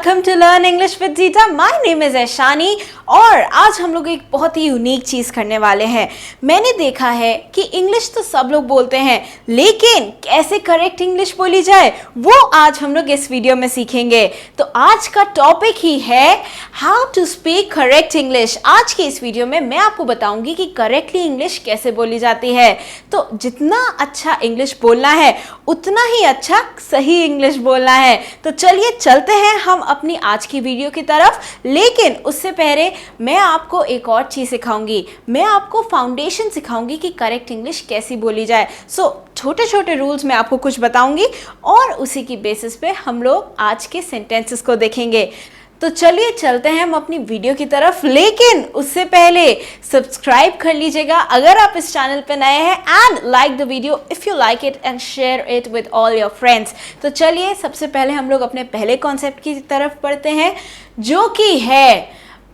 Welcome to learn English with Deeta. My name is Aishani और आज हम लोग एक बहुत ही यूनिक चीज़ करने वाले हैं। मैंने देखा है कि इंग्लिश तो सब लोग बोलते हैं, लेकिन कैसे करेक्ट इंग्लिश बोली जाए वो आज हम लोग इस वीडियो में सीखेंगे। तो आज का टॉपिक ही है how to speak correct English. आज के इस वीडियो में मैं आपको बताऊंगी कि करेक्टली इंग्लिश कैसे बोली जाती है। तो जितना अच्छा इंग्लिश बोलना है उतना ही अच्छा सही इंग्लिश बोलना है। तो चलिए चलते हैं हम अपनी आज की वीडियो की तरफ, लेकिन उससे पहले मैं आपको एक और चीज़ सिखाऊंगी। मैं आपको फाउंडेशन सिखाऊंगी कि करेक्ट इंग्लिश कैसी बोली जाए। छोटे छोटे रूल्स मैं आपको कुछ बताऊंगी और उसी की बेसिस पे हम लोग आज के सेंटेंसेस को देखेंगे। तो चलिए चलते हैं हम अपनी वीडियो की तरफ, लेकिन उससे पहले सब्सक्राइब कर लीजिएगा अगर आप इस चैनल पे नए हैं, and like the video if you like it and share it with all your friends. तो चलिए सबसे पहले हम लोग अपने पहले कॉन्सेप्ट की तरफ बढ़ते हैं, जो कि है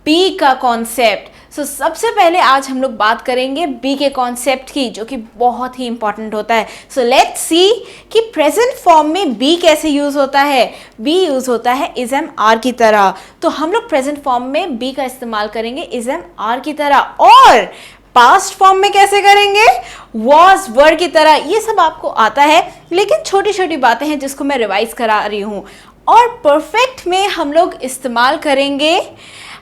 बी का कॉन्सेप्ट। सबसे पहले आज हम लोग बात करेंगे बी के कॉन्सेप्ट की, जो कि बहुत ही इंपॉर्टेंट होता है। लेट्स सी कि प्रेजेंट फॉर्म में बी कैसे यूज होता है। बी यूज होता है इज एम आर की तरह। तो हम लोग प्रेजेंट फॉर्म में बी का इस्तेमाल करेंगे इज एम आर की तरह, और पास्ट फॉर्म में कैसे करेंगे, वॉज वर की तरह। ये सब आपको आता है, लेकिन छोटी छोटी बातें हैं जिसको मैं रिवाइज करा रही हूँ। और परफेक्ट में हम लोग इस्तेमाल करेंगे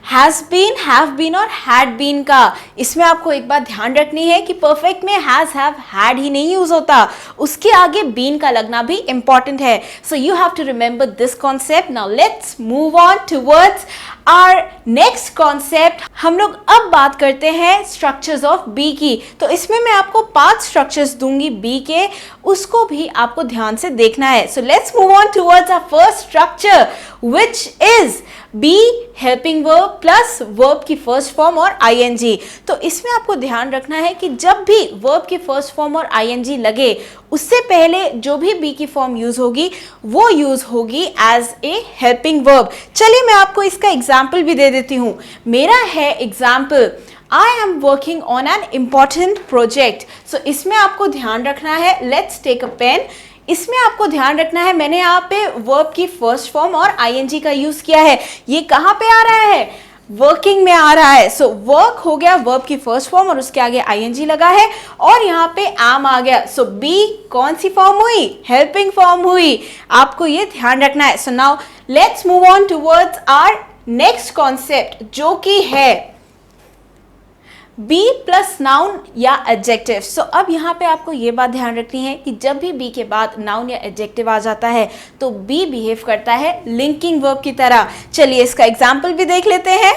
हैज़ बीन, हैव बीन और हैड बीन का। इसमें आपको एक बात ध्यान रखनी है कि परफेक्ट में हैज़, हैव, हैड ही नहीं यूज होता, उसके आगे बीन का लगना भी इंपॉर्टेंट है। So you have to remember this concept. Now let's move on towards our next concept. हम लोग अब बात करते हैं स्ट्रक्चर्स ऑफ बी की। तो इसमें मैं आपको 5 स्ट्रक्चर्स दूंगी बी के, उसको भी आपको ध्यान से देखना है। So let's move on towards our first structure, which is be helping verb plus verb की फर्स्ट फॉर्म और आईएनजी। तो इसमें आपको ध्यान रखना है कि जब भी वर्ब की फर्स्ट फॉर्म और आईएनजी लगे, उससे पहले जो भी बी की फॉर्म यूज होगी वो यूज होगी एज ए हेल्पिंग वर्ब। चलिए मैं आपको इसका एग्जाम्पल भी दे देती हूँ। मेरा है example, I am working on an important project। इसमें आपको ध्यान रखना है, let's take a pen। इसमें आपको ध्यान रखना है, मैंने यहाँ पे वर्ब की फर्स्ट फॉर्म और आईएनजी का यूज किया है। ये कहाँ पे आ रहा है, वर्किंग में आ रहा है। वर्क हो गया वर्ब की फर्स्ट फॉर्म और उसके आगे आईएनजी लगा है, और यहाँ पे एम आ गया। बी कौन सी फॉर्म हुई, हेल्पिंग फॉर्म हुई। आपको ये ध्यान रखना है। So now let's move on towards our next concept, जो कि है बी प्लस नाउन या एडजेक्टिव। अब यहाँ पे आपको ये बात ध्यान रखनी है कि जब भी बी के बाद नाउन या एडजेक्टिव आ जाता है तो बी बिहेव करता है लिंकिंग वर्ब की तरह। चलिए इसका एग्जाम्पल भी देख लेते हैं।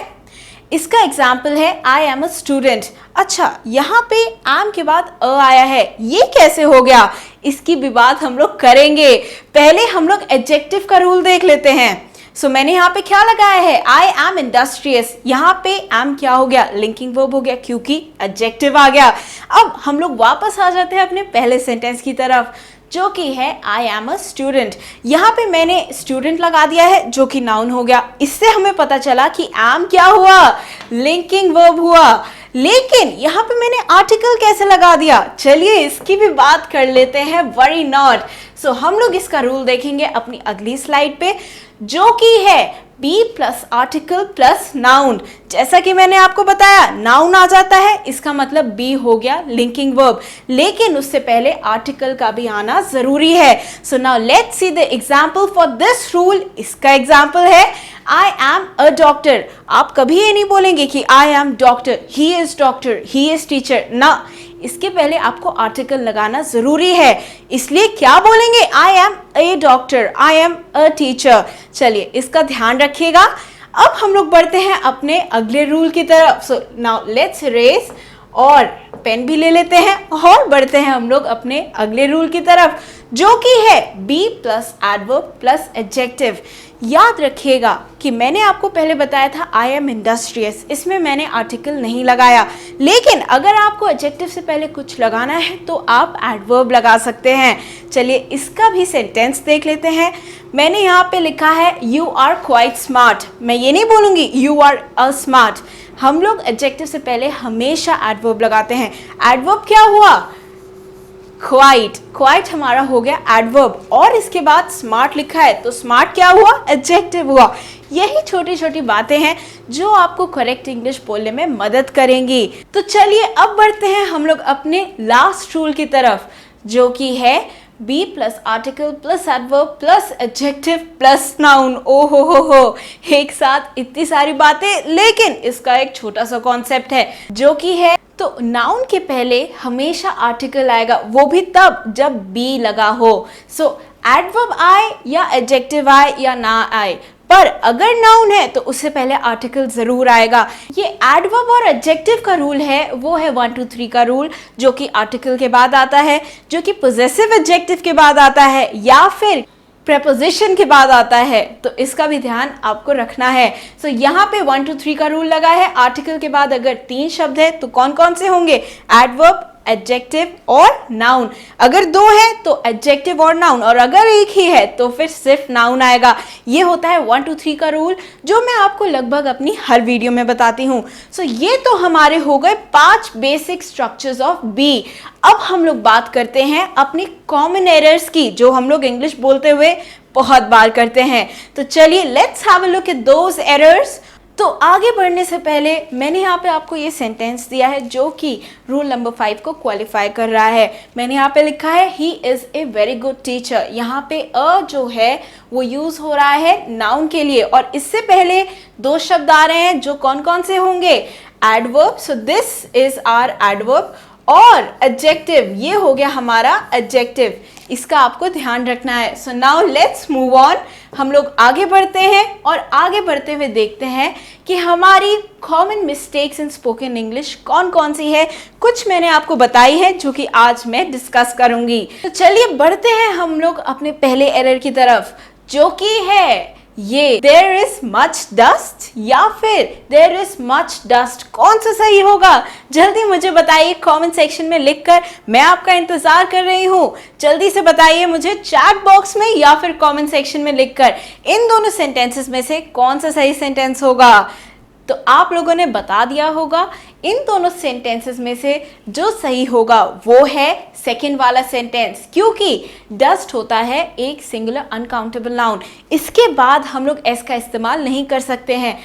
इसका एग्जाम्पल है आई एम अ स्टूडेंट। अच्छा, यहाँ पे एम के बाद अ आया है, ये कैसे हो गया, इसकी भी बात हम लोग करेंगे। पहले हम लोग एडजेक्टिव का रूल देख लेते हैं। मैंने यहाँ पे क्या लगाया है, आई एम इंडस्ट्रियस। यहाँ पे एम क्या हो गया, लिंकिंग वर्ब हो गया, क्योंकि एडजेक्टिव आ गया। अब हम लोग वापस आ जाते हैं अपने पहले सेंटेंस की तरफ, जो कि है आई एम अ स्टूडेंट। यहाँ पे मैंने स्टूडेंट लगा दिया है, जो कि नाउन हो गया। इससे हमें पता चला कि एम क्या हुआ, लिंकिंग वर्ब हुआ। लेकिन यहाँ पे मैंने आर्टिकल कैसे लगा दिया, चलिए इसकी भी बात कर लेते हैं। Worry not. हम लोग इसका रूल देखेंगे अपनी अगली स्लाइड पे, जो कि है be plus article plus noun. जैसा कि मैंने आपको बताया, नाउन आ जाता है, इसका मतलब बी हो गया लिंकिंग वर्ब, लेकिन उससे पहले आर्टिकल का भी आना जरूरी है। So now let's see the example for this rule. इसका एग्जांपल है आई एम अ डॉक्टर। आप कभी ये नहीं बोलेंगे कि I am doctor, he is doctor, he is teacher ना, इसके पहले आपको आर्टिकल लगाना जरूरी है। इसलिए क्या बोलेंगे, I am a doctor, I am a teacher. चलिए इसका ध्यान रखिएगा। अब हम लोग बढ़ते हैं अपने अगले रूल की तरफ। नाउ लेट्स रेस, और पेन भी ले लेते हैं और बढ़ते हैं हम लोग अपने अगले रूल की तरफ, जो कि है be plus adverb plus adjective. याद रखिएगा कि मैंने आपको पहले बताया था आई एम इंडस्ट्रियस, इसमें मैंने आर्टिकल नहीं लगाया, लेकिन अगर आपको एडजेक्टिव से पहले कुछ लगाना है तो आप एडवर्ब लगा सकते हैं। चलिए इसका भी सेंटेंस देख लेते हैं। मैंने यहाँ पे लिखा है यू आर क्वाइट स्मार्ट। मैं ये नहीं बोलूँगी यू आर अ स्मार्ट। हम लोग एडजेक्टिव से पहले हमेशा एडवर्ब लगाते हैं। एडवर्ब क्या हुआ, क्वाइट। क्वाइट हमारा हो गया एडवर्ब, और इसके बाद स्मार्ट लिखा है तो स्मार्ट क्या हुआ, एडजेक्टिव हुआ। यही छोटी छोटी बातें हैं जो आपको करेक्ट इंग्लिश बोलने में मदद करेंगी। तो चलिए अब बढ़ते हैं हम लोग अपने लास्ट रूल की तरफ, जो कि है be plus article plus adverb plus adjective plus noun. ओ हो, एक साथ इतनी सारी बातें, लेकिन इसका एक छोटा सा कॉन्सेप्ट है जो कि है, तो नाउन के पहले हमेशा आर्टिकल आएगा, वो भी तब जब बी लगा हो। सो एडवर्ब आए या एडजेक्टिव आए या ना आए, पर अगर नाउन है तो उससे पहले आर्टिकल जरूर आएगा। ये एडवर्ब और एडजेक्टिव का रूल है, वो है 1 2 3 का रूल, जो कि आर्टिकल के बाद आता है, जो कि पोजेसिव एडजेक्टिव के बाद आता है या फिर प्रेपोजिशन के बाद आता है। तो इसका भी ध्यान आपको रखना है। सो यहाँ पे 1 2 3 का रूल लगा है। आर्टिकल के बाद अगर 3 शब्द है तो कौन कौन से होंगे? एडवर्ब, एडजेक्टिव और नाउन। अगर 2 है तो एडजेक्टिव और नाउन, और अगर एक ही है तो फिर सिर्फ नाउन आएगा। ये होता है 1 2 3 का रूल, जो मैं आपको लगभग अपनी हर वीडियो में बताती हूँ। सो ये तो हमारे हो गए 5 बेसिक स्ट्रक्चर्स ऑफ बी। अब हम लोग बात करते हैं अपनी कॉमन एरर्स की, जो हम लोग इंग्लिश बोलते हुए बहुत बार करते हैं। तो चलिए let's have a look at those errors. तो आगे बढ़ने से पहले मैंने यहाँ पे आपको ये सेंटेंस दिया है जो कि रूल नंबर 5 को क्वालिफाई कर रहा है। मैंने यहाँ पे लिखा है he is a very good teacher. यहाँ पे अ जो है वो यूज़ हो रहा है नाउन के लिए, और इससे पहले 2 शब्द आ रहे हैं जो कौन कौन से होंगे? Adverb, so this is our adverb, और एडजेक्टिव, ये हो गया हमारा एडजेक्टिव। इसका आपको ध्यान रखना है। So now let's move on. हम लोग आगे बढ़ते हैं और आगे बढ़ते हुए देखते हैं कि हमारी common mistakes in spoken English कौन कौन सी है। कुछ मैंने आपको बताई है जो कि आज मैं डिस्कस करूंगी। तो चलिए बढ़ते हैं हम लोग अपने पहले एरर की तरफ, जो कि है ये देयर इज मच डस्ट या फिर देयर इज मच डस्ट। कौन सा सही होगा? जल्दी मुझे बताइए कमेंट सेक्शन में लिखकर, मैं आपका इंतजार कर रही हूँ। जल्दी से बताइए मुझे चैट बॉक्स में या फिर कमेंट सेक्शन में लिखकर, इन दोनों सेंटेंसेस में से कौन सा सही सेंटेंस होगा। तो आप लोगों ने बता दिया होगा। इन दोनों सेंटेंसेस में से जो सही होगा वो है सेकंड वाला सेंटेंस, क्योंकि डस्ट होता है एक सिंगुलर अनकाउंटेबल नाउन। इसके बाद हम लोग एस का इस्तेमाल नहीं कर सकते हैं।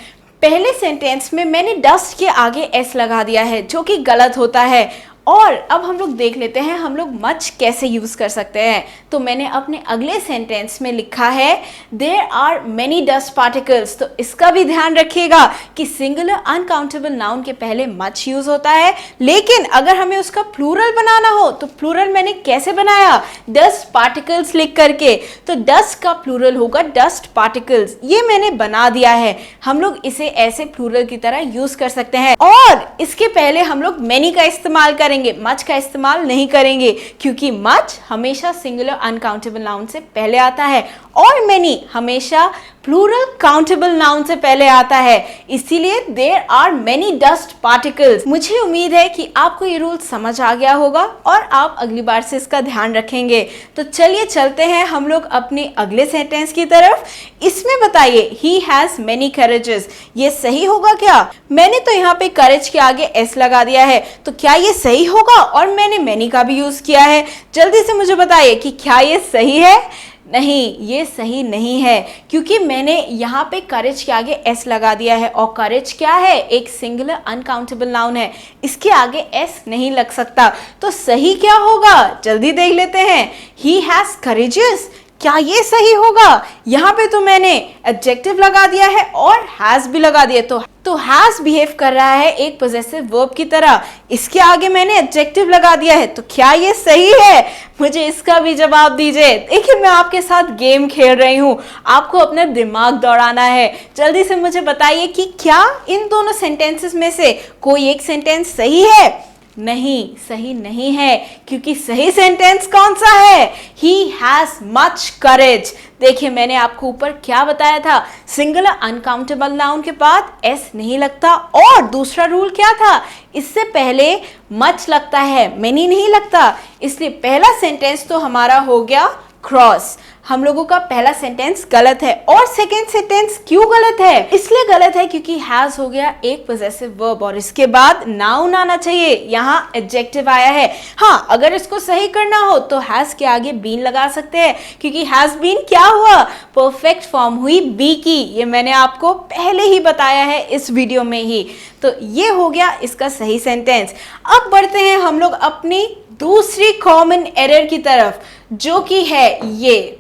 पहले सेंटेंस में मैंने डस्ट के आगे एस लगा दिया है, जो कि गलत होता है। और अब हम लोग देख लेते हैं हम लोग मच कैसे यूज कर सकते हैं। तो मैंने अपने अगले सेंटेंस में लिखा है there are many dust particles. तो इसका भी ध्यान रखिएगा कि सिंगुलर अनकाउंटेबल नाउन के पहले मच यूज होता है, लेकिन अगर हमें उसका प्लूरल बनाना हो तो प्लूरल मैंने कैसे बनाया? डस्ट पार्टिकल्स लिख करके। तो डस्ट का प्लूरल होगा डस्ट पार्टिकल्स। ये मैंने बना दिया है। हम लोग इसे ऐसे प्लूरल की तरह यूज कर सकते हैं, और इसके पहले हम लोग मेनी का इस्तेमाल करेंगे, मच का इस्तेमाल नहीं करेंगे, क्योंकि मच हमेशा सिंगुलर अनकाउंटेबल नाउन से पहले आता है और मेनी हमेशा प्लूरल काउंटेबल नाउन से पहले आता है। इसीलिए there are many dust particles. मुझे उम्मीद है कि आपको ये रूल समझ आ गया होगा और आप अगली बार से इसका ध्यान रखेंगे। तो चलिए चलते हैं हम लोग अपने अगले सेंटेंस की तरफ। इसमें बताइए ही हैज मेनी करेजेस। ये सही होगा क्या? मैंने तो यहाँ पे करेज के आगे एस लगा दिया है, तो क्या ये सही होगा? और मैंने मेनी का भी यूज किया है। जल्दी से मुझे बताइए कि क्या ये सही है? नहीं, ये सही नहीं है, क्योंकि मैंने यहाँ पे करेज के आगे एस लगा दिया है, और करेज क्या है? एक सिंगुलर अनकाउंटेबल नाउन है, इसके आगे एस नहीं लग सकता। तो सही क्या होगा? जल्दी देख लेते हैं। ही हैज करेजेस, क्या ये सही होगा? यहाँ पे तो मैंने एडजेक्टिव लगा दिया है और हैज भी लगा दिया, तो हैज बिहेव कर रहा है एक पोजेसिव वर्ब की तरह। इसके आगे मैंने एडजेक्टिव लगा दिया है, तो क्या ये सही है? मुझे इसका भी जवाब दीजिए। देखिए मैं आपके साथ गेम खेल रही हूँ, आपको अपना दिमाग दौड़ाना है। जल्दी से मुझे बताइए कि क्या इन दोनों सेंटेंसेस में से कोई एक सेंटेंस सही है? नहीं, सही नहीं है, क्योंकि सही सेंटेंस कौन सा है? He has much courage। देखिए मैंने आपको ऊपर क्या बताया था, सिंगुलर अनकाउंटेबल नाउन के बाद एस नहीं लगता, और दूसरा रूल क्या था? इससे पहले मच लगता है, मेनी नहीं लगता। इसलिए पहला सेंटेंस तो हमारा हो गया क्रॉस। हम लोगों का पहला सेंटेंस गलत है और सेकेंड सेंटेंस क्यों गलत है? इसलिए गलत है क्योंकि हैज हो गया एक पॉसेसिव वर्ब और इसके बाद नाउन आना चाहिए, यहाँ एडजेक्टिव आया है। हाँ, अगर इसको सही करना हो तो हैज के आगे बीन लगा सकते हैं क्योंकि हैज बीन क्या हुआ? परफेक्ट फॉर्म हुई बी की। ये मैंने आपको पहले ही बताया है इस वीडियो में ही। तो ये हो गया इसका सही सेंटेंस। अब बढ़ते हैं हम लोग अपनी दूसरी कॉमन एरर की तरफ, जो कि है ये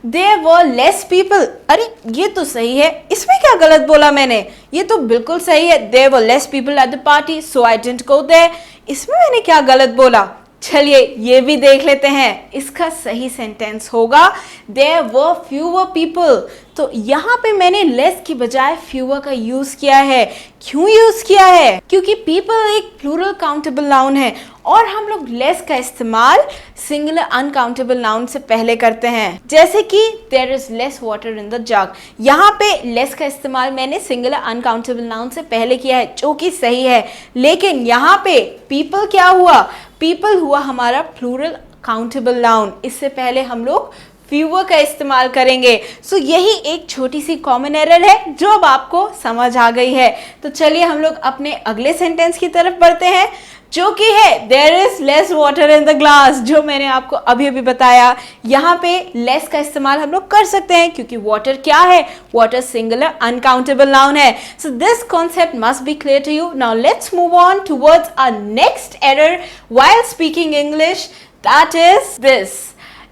There were less people। अरे ये तो सही है, इसमें क्या गलत बोला मैंने? ये तो बिल्कुल सही है। There were less people at the party, so I didn't go there। इसमें मैंने क्या गलत बोला? चलिए ये भी देख लेते हैं। इसका सही सेंटेंस होगा There were fewer people। तो यहाँ पे मैंने लेस की बजाय फ्यूअर का यूज किया है। क्यों यूज किया है? क्योंकि पीपल एक प्लूरल काउंटेबल नाउन है और हम लोग लेस का इस्तेमाल सिंगुलर अनकाउंटेबल नाउन से पहले करते हैं। जैसे कि there is less water in the jug, यहाँ पे लेस का इस्तेमाल मैंने सिंगुलर अनकाउंटेबल नाउन से पहले किया है, जो कि सही है। लेकिन यहाँ पे पीपल क्या हुआ? पीपल हुआ हमारा प्लूरल काउंटेबल नाउन, इससे पहले हम लोग फ्यूअर का इस्तेमाल करेंगे। सो यही एक छोटी सी कॉमन एरर है जो अब आपको समझ आ गई है। तो चलिए हम लोग अपने अगले सेंटेंस की तरफ बढ़ते हैं, जो कि है there is less water in the glass, जो मैंने आपको अभी अभी बताया। यहाँ पे लेस का इस्तेमाल हम लोग कर सकते हैं क्योंकि वाटर क्या है? वाटर सिंगुलर अनकाउंटेबल नाउन है। So this concept must be clear to you. Now let's move on towards our next error while speaking English, that is this.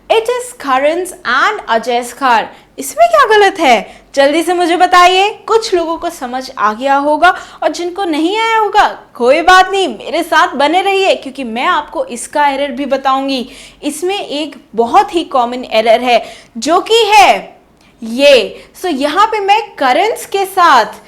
It is Karan's and Ajay's car। इसमें क्या गलत है? जल्दी से मुझे बताइए। कुछ लोगों को समझ आ गया होगा और जिनको नहीं आया होगा कोई बात नहीं, मेरे साथ बने रहिए क्योंकि मैं आपको इसका एरर भी बताऊंगी। इसमें एक बहुत ही कॉमन एरर है जो कि है ये। सो यहाँ पे मैं करन्स के साथ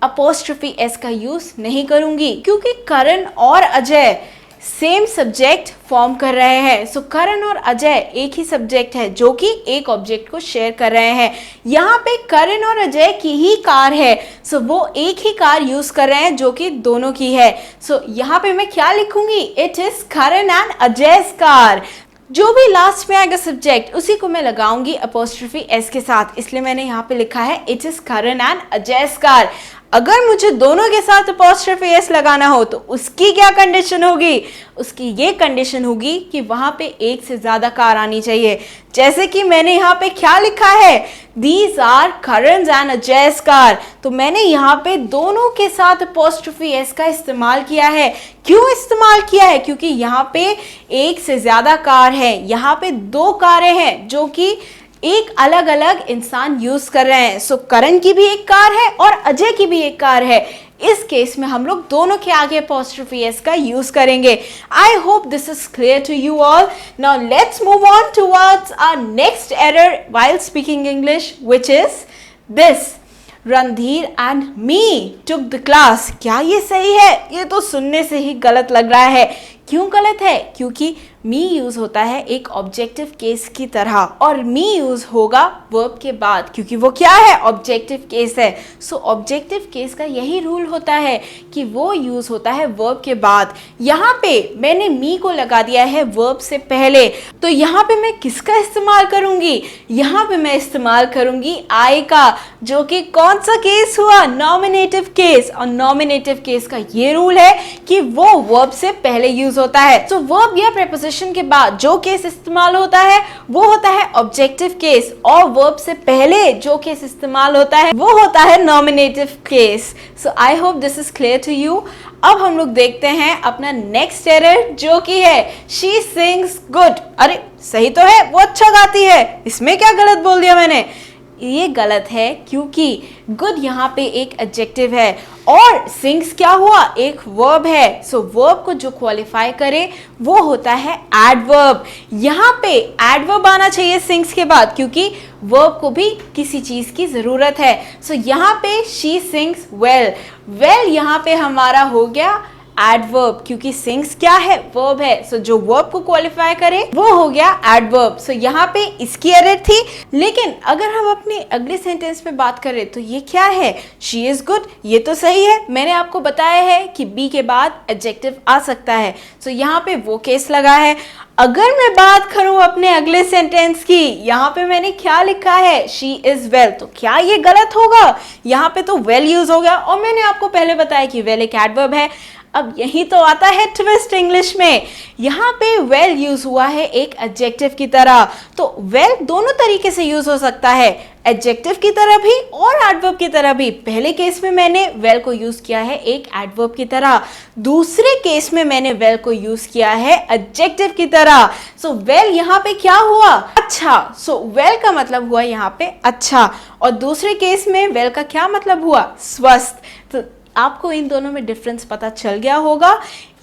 अपोस्ट्रोफी एस का यूज नहीं करूंगी क्योंकि करण और अजय सेम सब्जेक्ट फॉर्म कर रहे हैं। सो करण और अजय एक ही सब्जेक्ट है जो कि एक ऑब्जेक्ट को शेयर कर रहे हैं। यहाँ पे करण और अजय की ही कार है, सो वो एक ही कार यूज कर रहे हैं जो कि दोनों की है। सो यहाँ पे मैं क्या लिखूंगी? It is Karan and Ajay's car. जो भी लास्ट में आएगा सब्जेक्ट उसी को मैं लगाऊंगी अपोस्ट्रोफी एस के साथ, इसलिए मैंने यहाँ पे लिखा है it is Karan and Ajay's car. अगर मुझे दोनों के साथ अपोस्ट्रोफी एस लगाना हो तो उसकी क्या कंडीशन होगी? उसकी ये कंडीशन होगी कि वहां पे एक से ज्यादा कार आनी चाहिए। जैसे कि मैंने यहाँ पे क्या लिखा है? These are Karan's and Ajay's car. तो मैंने यहाँ पे दोनों के साथ अपोस्ट्रोफी एस का इस्तेमाल किया है। क्यों इस्तेमाल किया है? क्योंकि यहाँ पे एक से ज्यादा कार है, यहाँ पे दो कारें हैं जो कि एक अलग अलग इंसान यूज कर रहे हैं। सो करण की भी एक कार है और अजय की भी एक कार है। इस केस में हम लोग दोनों के आगे अपोस्ट्रोफी एस का यूज करेंगे। I hope this is clear to you all. Now let's move on towards our next error while speaking English, which is this. Randhir and me took the class. क्या ये सही है? ये तो सुनने से ही गलत लग रहा है। क्यों गलत है? क्योंकि मी यूज होता है एक ऑब्जेक्टिव केस की तरह और मी यूज होगा वर्ब के बाद, क्योंकि वो क्या है? ऑब्जेक्टिव केस है। सो ऑब्जेक्टिव केस का यही रूल होता है कि वो यूज होता है वर्ब के बाद। यहाँ पे मैंने मी को लगा दिया है वर्ब से पहले, तो यहाँ पे मैं किसका इस्तेमाल करूंगी? यहाँ पे मैं इस्तेमाल करूंगी आई का, जो कि कौन सा केस हुआ? Nominative case. और नॉमिनेटिव केस का ये रूल है कि वो वर्ब से पहले यूज होता है। तो वर्ब या प्रीपोजिशन के बाद जो केस इस्तेमाल होता है वो होता है ऑब्जेक्टिव केस, और वर्ब से पहले जो केस इस्तेमाल होता है वो होता है nominative case. So I hope this is clear to you. अब हम लोग देखते हैं अपना नेक्स्ट एरर, जो कि है शी सिंग्स गुड। अरे सही तो है, वो अच्छा गाती है। इसमें क्या गलत बोल दिया मैंने? ये गलत है क्योंकि गुड यहाँ पे एक एडजेक्टिव है और सिंग्स क्या हुआ? एक वर्ब है। सो वर्ब को जो क्वालिफाई करे वो होता है एडवर्ब। यहाँ पे एडवर्ब आना चाहिए सिंग्स के बाद, क्योंकि वर्ब को भी किसी चीज की जरूरत है। सो यहाँ पे शी सिंग्स वेल। वेल यहाँ पे हमारा हो गया एडवर्ब, क्योंकि सिंग्स क्या है, वर्ब है। सो जो वर्ब को क्वालिफाई करे वो हो गया एडवर्ब। सो यहाँ पे इसकी एरर थी। लेकिन अगर हम अपने अगले सेंटेंस में बात करें तो ये क्या है, शी इज गुड, ये तो सही है। मैंने आपको बताया है कि बी के बाद एडजेक्टिव आ सकता है। सो यहाँ पे वो केस लगा है। अगर मैं बात करूं अपने अगले सेंटेंस की, यहाँ पे मैंने क्या लिखा है, शी इज वेल, तो क्या ये गलत होगा? यहाँ पे तो वेल यूज हो गया और मैंने आपको पहले बताया कि वेल एक एडवर्ब है। अब यही तो आता है ट्विस्ट इंग्लिश में। यहाँ पे वेल यूज हुआ है एक एडजेक्टिव की तरह। तो वेल दोनों तरीके से यूज हो सकता है, एडजेक्टिव की तरह भी और एडवर्ब की तरह भी। पहले केस में मैंने वेल को यूज किया है एक एडवर्ब की तरह, दूसरे केस में मैंने वेल को यूज किया है एडजेक्टिव की तरह। सो वेल यहाँ पे क्या हुआ, अच्छा। सो वेल का मतलब हुआ यहाँ पे अच्छा, और दूसरे केस में वेल का क्या मतलब हुआ, स्वस्थ। तो आपको इन दोनों में डिफरेंस पता चल गया होगा।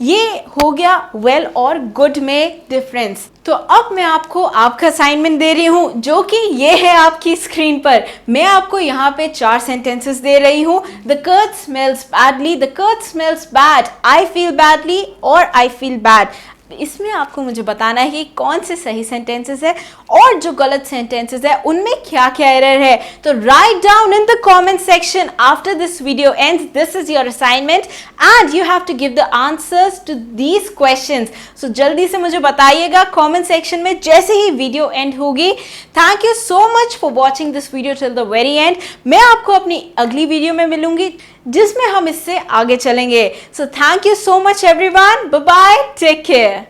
ये हो गया वेल और गुड में डिफरेंस। तो अब मैं आपको आपका असाइनमेंट दे रही हूं, जो कि ये है आपकी स्क्रीन पर। मैं आपको यहाँ पे 4 सेंटेंसेस दे रही हूं। The curd smells badly, the curd smells bad, I feel badly और आई फील बैड। इसमें आपको मुझे बताना है कि कौन से सही सेंटेंसेस है और जो गलत सेंटेंसेस है उनमें क्या क्या एरर है। तो write down in the comment section after this video ends, this is your assignment and you have to give the answers to these questions. So जल्दी से मुझे बताइएगा कमेंट सेक्शन में जैसे ही वीडियो एंड होगी। Thank you so much for watching this video till the very end. मैं आपको अपनी अगली वीडियो में मिलूंगी जिसमें हम इससे आगे चलेंगे। So thank you so much everyone, bye bye, take care.